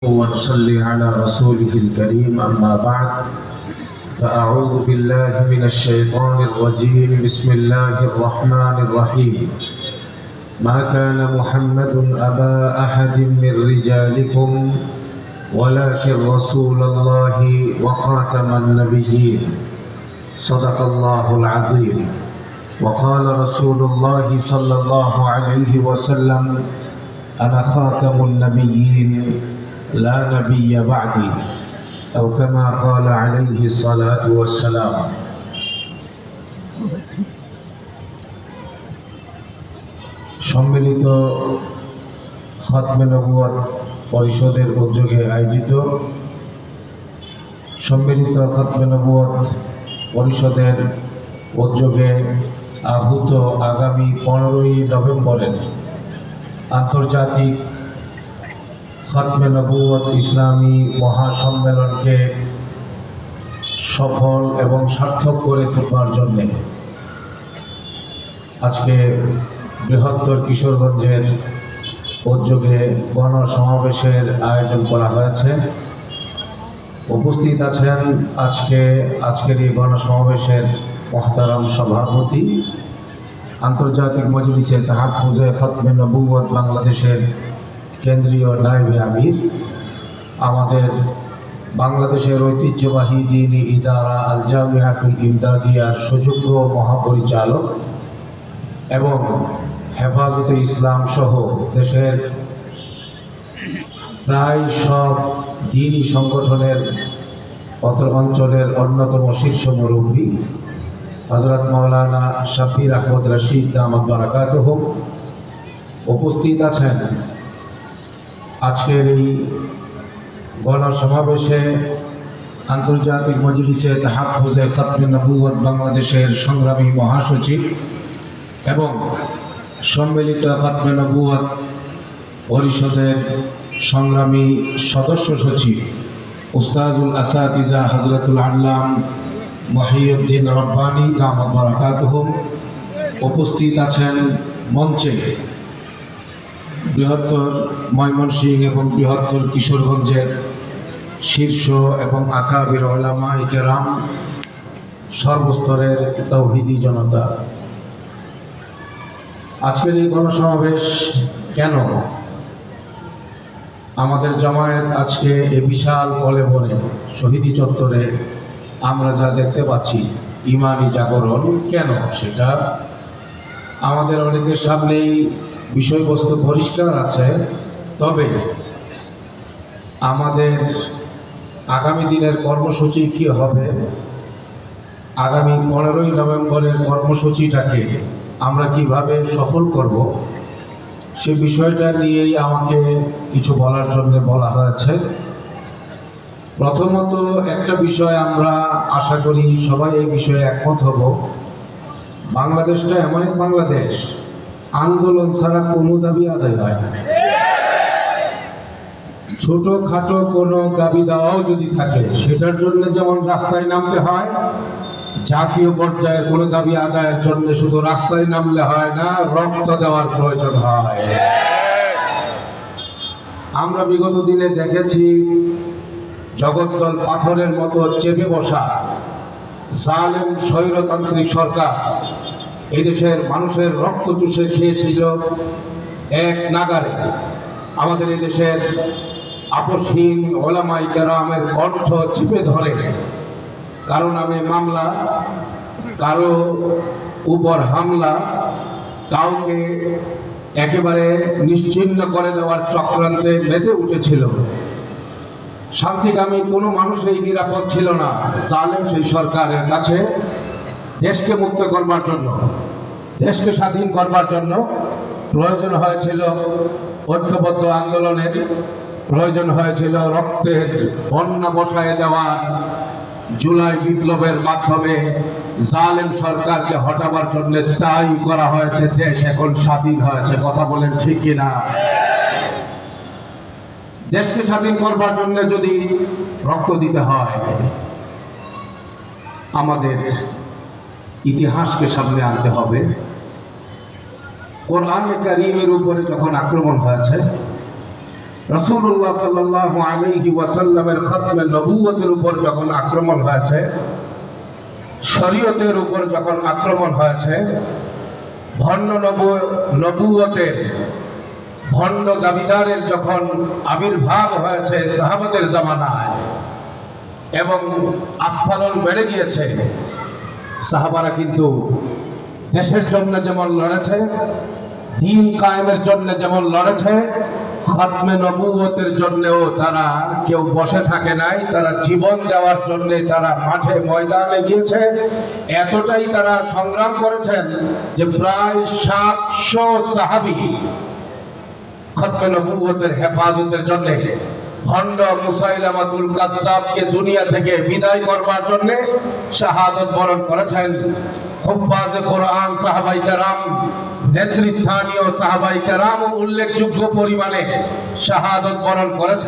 ونصلي على رسوله الكريم أما بعد فأعوذ بالله من الشيطان الرجيم بسم الله الرحمن الرحيم ما كان محمد أبا أحد من رجالكم ولكن رسول الله وخاتم النبيين صدق الله العظيم وقال رسول الله صلى الله عليه وسلم أنا خاتم النبيين لا نبي بعدي أو كما قال عليه الصلاة والسلام সম্মিলিত খতমে নবুয়ত পরিষদের উদ্যোগে আয়োজিত সম্মিলিত খতমে নবুয়ত পরিষদের উদ্যোগে আহুত আগামী 15ই নভেম্বরের আন্তর্জাতিক খতমে নবুয়ত ইসলামী মহাসম্মেলনকে সফল এবং সার্থক করে তোলার জন্যে আজকে বৃহত্তর কিশোরগঞ্জের উদ্যোগে গণসমাবেশের আয়োজন করা হয়েছে। উপস্থিত আছেন আজকের এই গণসমাবেশের মুহতারাম সভাপতি, আন্তর্জাতিক মজলিসে তাহাফুজে খতমে নবুয়ত বাংলাদেশের কেন্দ্রীয় নায়েবে আমির, আমাদের বাংলাদেশের ঐতিহ্যবাহী দ্বীনি ইদারা আল জামিয়াতুল ইমদাদিয়ার সুযোগ্য মহাপরিচালক এবং হেফাজতে ইসলাম সহ দেশের প্রায় সব দ্বীনি সংগঠনের অঞ্চলের অন্যতম শীর্ষ মুরব্বী হযরত মাওলানা শাফির আহমদ রশিদ দামাত বারাকাতুহু উপস্থিত আছেন। আজকের এই গণসমাবেশে আন্তর্জাতিক মজলিসে তাহাফুজে খতমে নবুয়ত বাংলাদেশের সংগ্রামী মহাসচিব এবং সম্মিলিত খতমে নবুয়ত পরিষদের সংগ্রামী সদস্য সচিব উস্তাজুল আসাতিজা হযরতুল আল্লাম মহিউদ্দিন রব্বানী দামাত বারাকাতুহু উপস্থিত আছেন। মঞ্চে বৃহত্তর ময়মনসিংহ এবং বৃহত্তর কিশোরগঞ্জের শীর্ষ এবং আকাবির উলামায়ে কেরাম, সর্বস্তরের তাওহীদি জনতা। আজকের এই গণসমাবেশ কেন? আমাদের জামায়াত আজকে এই বিশাল কলেবরে শহীদি চত্বরে আমরা যা দেখতে পাচ্ছি ইমানি জাগরণ কেন, সেটা আমাদের অনেকের সামনেই বিষয়বস্তু পরিষ্কার আছে। তবে আমাদের আগামী দিনের কর্মসূচি কি হবে, আগামী 15ই নভেম্বরের কর্মসূচিটাকে আমরা কিভাবে সফল করব, সে বিষয়টা নিয়েই আমাকে কিছু বলার জন্য বলা হয়েছে। প্রথমত একটা বিষয় আমরা আশা করি সবাই এই বিষয়ে একমত হব, বাংলাদেশটা এমন এক বাংলাদেশ আন্দোলন ছাড়া কোনো দাবি আদায় হয় না। ছোটখাটো কোনো দাবি দেওয়াও যদি থাকে সেটার জন্য যেমন রাস্তায় নামতে হয়, জাতীয় পর্যায়ের কোনো দাবি আদায়ের জন্য শুধু রাস্তায় নামলে হয় না, রক্ত দেওয়ার প্রয়োজন হয়। আমরা বিগত দিনে দেখেছি জগদ্দল পাথরের মতো চেপে বসা জালেম স্বৈরতান্ত্রিক সরকার এই দেশের মানুষের রক্ত চুষে খেয়েছিল এক নাগারে। আমাদের এই দেশের আপসহীন উলামায়ে কেরামের কণ্ঠ চিপে ধরে কারো নামে মামলা, কারো উপর হামলা, কাউকে একেবারে নিশ্চিহ্ন করে দেওয়ার চক্রান্তে মেতে উঠেছিল। শান্তিকামী কোনো মানুষই নিরাপদ ছিল না জালেম সেই সরকারের কাছে। দেশকে মুক্ত করবার জন্য, দেশকে স্বাধীন করবার জন্য প্রয়োজন হয়েছিল ঐক্যবদ্ধ আন্দোলনের, প্রয়োজন হয়েছিল রক্তের বন্যা বসায় দেওয়া। জুলাই বিপ্লবের মাধ্যমে জালেম সরকারকে হটাবার জন্য তাই করা হয়েছে। দেশ এখন স্বাধীন হয়েছে, কথা বলেন ঠিক কিনা? দেশকে স্বাধীন করবার জন্য যদি রক্ত দিতে হয়, আমাদের ইতিহাসকে সামনে আনতে হবে। কোরআনে কারীমের উপরে যখন আক্রমণ হয়েছে রাসূলুল্লাহ সাল্লাল্লাহু আলাইহি ওয়াসাল্লামের খতমে নবুয়তের উপর যখন আক্রমণ হয়েছে, শরীয়তের উপর যখন আক্রমণ হয়েছে, ভণ্ড নবুয়তের ভণ্ড দাবিদারের যখন আবির্ভাব হয়েছে সাহাবাদের জামানায় এবং আস্ফালন বেড়ে গিয়েছে, সাহাবারা কিন্তু দেশের জন্য যেমন লড়েছে, দ্বীন কায়েমের জন্য যেমন লড়েছে, খতমে নবুয়তের জন্যও তারা কেউ বসে থাকে নাই। তারা জীবন দেওয়ার জন্য তারা মাঠে ময়দানে গিয়েছে। এতটাই তারা সংগ্রাম করেছেন যে প্রায় 700 সাহাবী খতমে নবুয়তের হেফাজতের জন্য ভণ্ড মুসাইলামাতুল কাজ্জাবকে দুনিয়া থেকে বিদায় করবার জন্য শাহাদত বরণ করেছেন। হুফাজে কোরআন সাহাবায়ে কেরাম, নেতৃস্থানীয় সাহাবায়ে কেরাম উল্লেখযোগ্য পরিমাণে শাহাদত বরণ করেছেন।